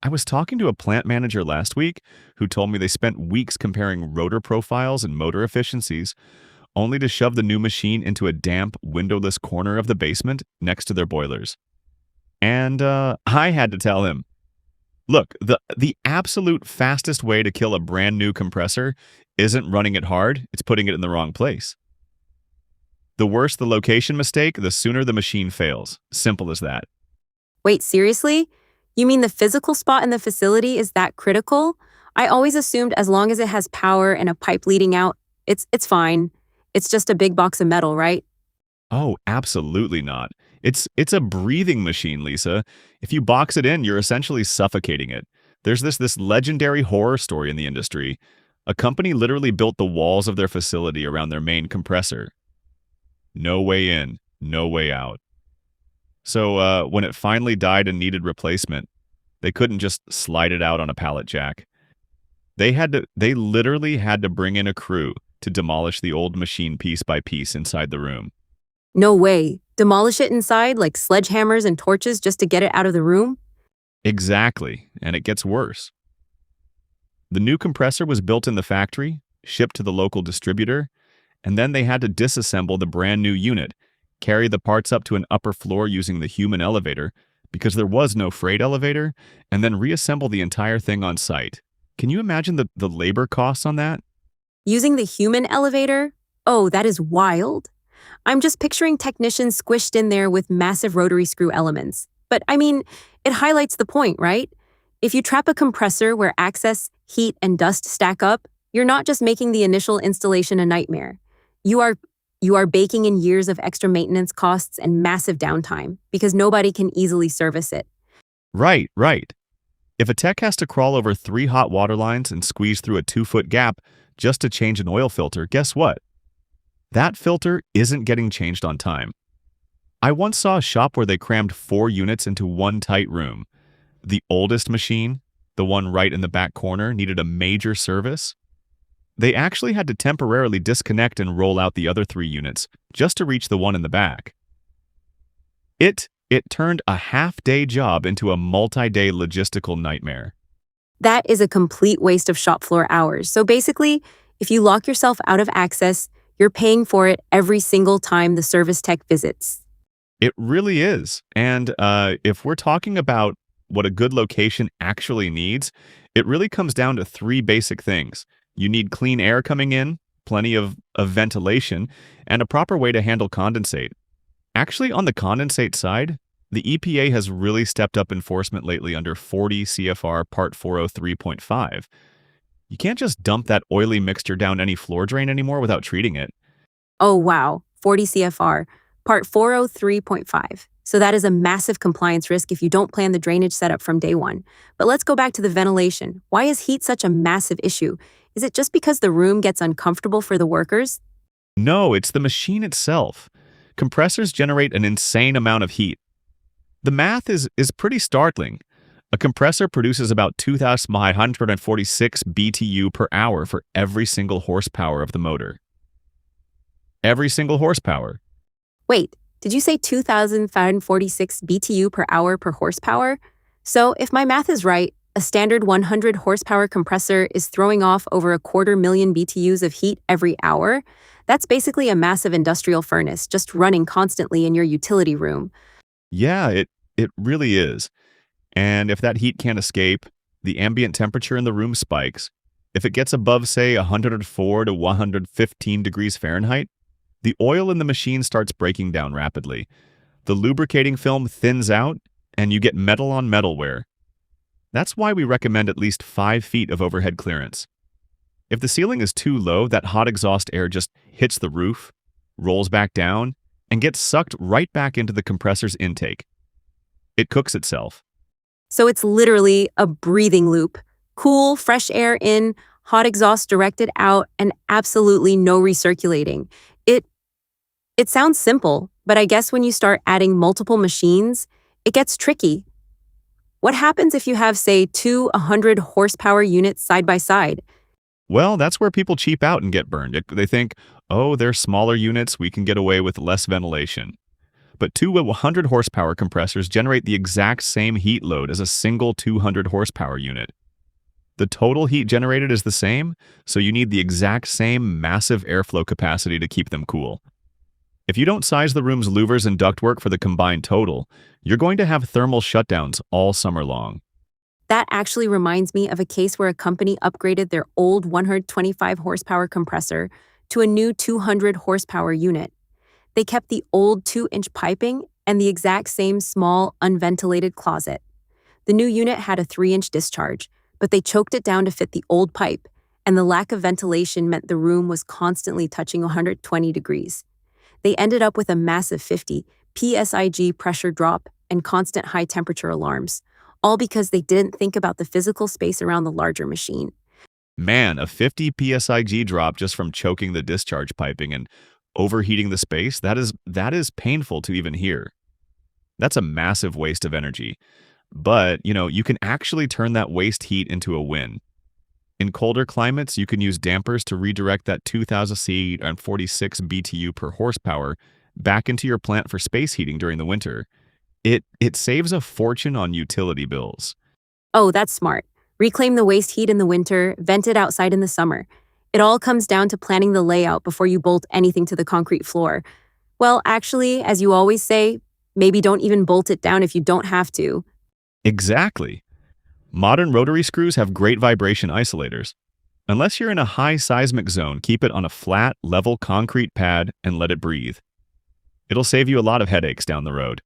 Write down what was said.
I was talking to a plant manager last week who told me they spent weeks comparing rotor profiles and motor efficiencies, only to shove the new machine into a damp, windowless corner of the basement next to their boilers. And I had to tell him, look, the absolute fastest way to kill a brand new compressor isn't running it hard, it's putting it in the wrong place. The worse the location mistake, the sooner the machine fails. Simple as that. Wait, seriously? You mean the physical spot in the facility is that critical? I always assumed as long as it has power and a pipe leading out, it's fine. It's just a big box of metal, right? Oh, absolutely not. It's a breathing machine, Lisa. If you box it in, you're essentially suffocating it. There's this legendary horror story in the industry. A company literally built the walls of their facility around their main compressor. No way in, no way out. So when it finally died and needed replacement, they couldn't just slide it out on a pallet jack. They literally had to bring in a crew to demolish the old machine piece by piece inside the room. No way. Demolish it inside like sledgehammers and torches just to get it out of the room? Exactly, and it gets worse. The new compressor was built in the factory, shipped to the local distributor, and then they had to disassemble the brand new unit, carry the parts up to an upper floor using the human elevator, because there was no freight elevator, and then reassemble the entire thing on site. Can you imagine the labor costs on that? Using the human elevator? Oh, that is wild. I'm just picturing technicians squished in there with massive rotary screw elements. But I mean, it highlights the point, right? If you trap a compressor where access, heat, and dust stack up, you're not just making the initial installation a nightmare. You are baking in years of extra maintenance costs and massive downtime because nobody can easily service it. Right. If a tech has to crawl over 3 hot water lines and squeeze through a 2-foot gap just to change an oil filter, guess what? That filter isn't getting changed on time. I once saw a shop where they crammed 4 units into one tight room. The oldest machine, the one right in the back corner, needed a major service. They actually had to temporarily disconnect and roll out the other 3 units just to reach the one in the back. It turned a half-day job into a multi-day logistical nightmare. That is a complete waste of shop floor hours. So basically, if you lock yourself out of access, you're paying for it every single time the service tech visits. It really is. And if we're talking about what a good location actually needs, it really comes down to 3 basic things. You need clean air coming in, plenty of ventilation, and a proper way to handle condensate. Actually, on the condensate side, the EPA has really stepped up enforcement lately under 40 CFR Part 403.5. You can't just dump that oily mixture down any floor drain anymore without treating it. Oh wow, 40 CFR, Part 403.5. So that is a massive compliance risk if you don't plan the drainage setup from day one. But let's go back to the ventilation. Why is heat such a massive issue? Is it just because the room gets uncomfortable for the workers? No, it's the machine itself. Compressors generate an insane amount of heat. The math is pretty startling. A compressor produces about 2,546 BTU per hour for every single horsepower of the motor. Every single horsepower. Wait, did you say 2,546 BTU per hour per horsepower? So if my math is right, a standard 100 horsepower compressor is throwing off over 250,000 BTUs of heat every hour. That's basically a massive industrial furnace just running constantly in your utility room. Yeah, it really is. And if that heat can't escape, the ambient temperature in the room spikes. If it gets above, say, 104 to 115 degrees Fahrenheit, the oil in the machine starts breaking down rapidly. The lubricating film thins out, and you get metal on metal wear. That's why we recommend at least 5 feet of overhead clearance. If the ceiling is too low, that hot exhaust air just hits the roof, rolls back down, and gets sucked right back into the compressor's intake. It cooks itself. So it's literally a breathing loop. Cool, fresh air in, hot exhaust directed out, and absolutely no recirculating. It sounds simple, but I guess when you start adding multiple machines, it gets tricky. What happens if you have, say, 2 100 horsepower units side by side? Well, that's where people cheap out and get burned. They think, oh, they're smaller units, we can get away with less ventilation. but two 100 horsepower compressors generate the exact same heat load as a single 200 horsepower unit. The total heat generated is the same, so you need the exact same massive airflow capacity to keep them cool. If you don't size the room's louvers and ductwork for the combined total, you're going to have thermal shutdowns all summer long. That actually reminds me of a case where a company upgraded their old 125 horsepower compressor to a new 200 horsepower unit. They kept the old 2-inch piping and the exact same small, unventilated closet. The new unit had a 3-inch discharge, but they choked it down to fit the old pipe, and the lack of ventilation meant the room was constantly touching 120 degrees. They ended up with a massive 50 psig pressure drop and constant high temperature alarms, all because they didn't think about the physical space around the larger machine. Man, a 50 psig drop just from choking the discharge piping and overheating the space, that is painful to even hear. That's a massive waste of energy. But, you can actually turn that waste heat into a win. In colder climates, you can use dampers to redirect that 2000 C and 46 BTU per horsepower back into your plant for space heating during the winter. It saves a fortune on utility bills. Oh, that's smart. Reclaim the waste heat in the winter, vent it outside in the summer. It all comes down to planning the layout before you bolt anything to the concrete floor. Well, actually, as you always say, maybe don't even bolt it down if you don't have to. Exactly. Modern rotary screws have great vibration isolators. Unless you're in a high seismic zone, keep it on a flat, level concrete pad and let it breathe. It'll save you a lot of headaches down the road.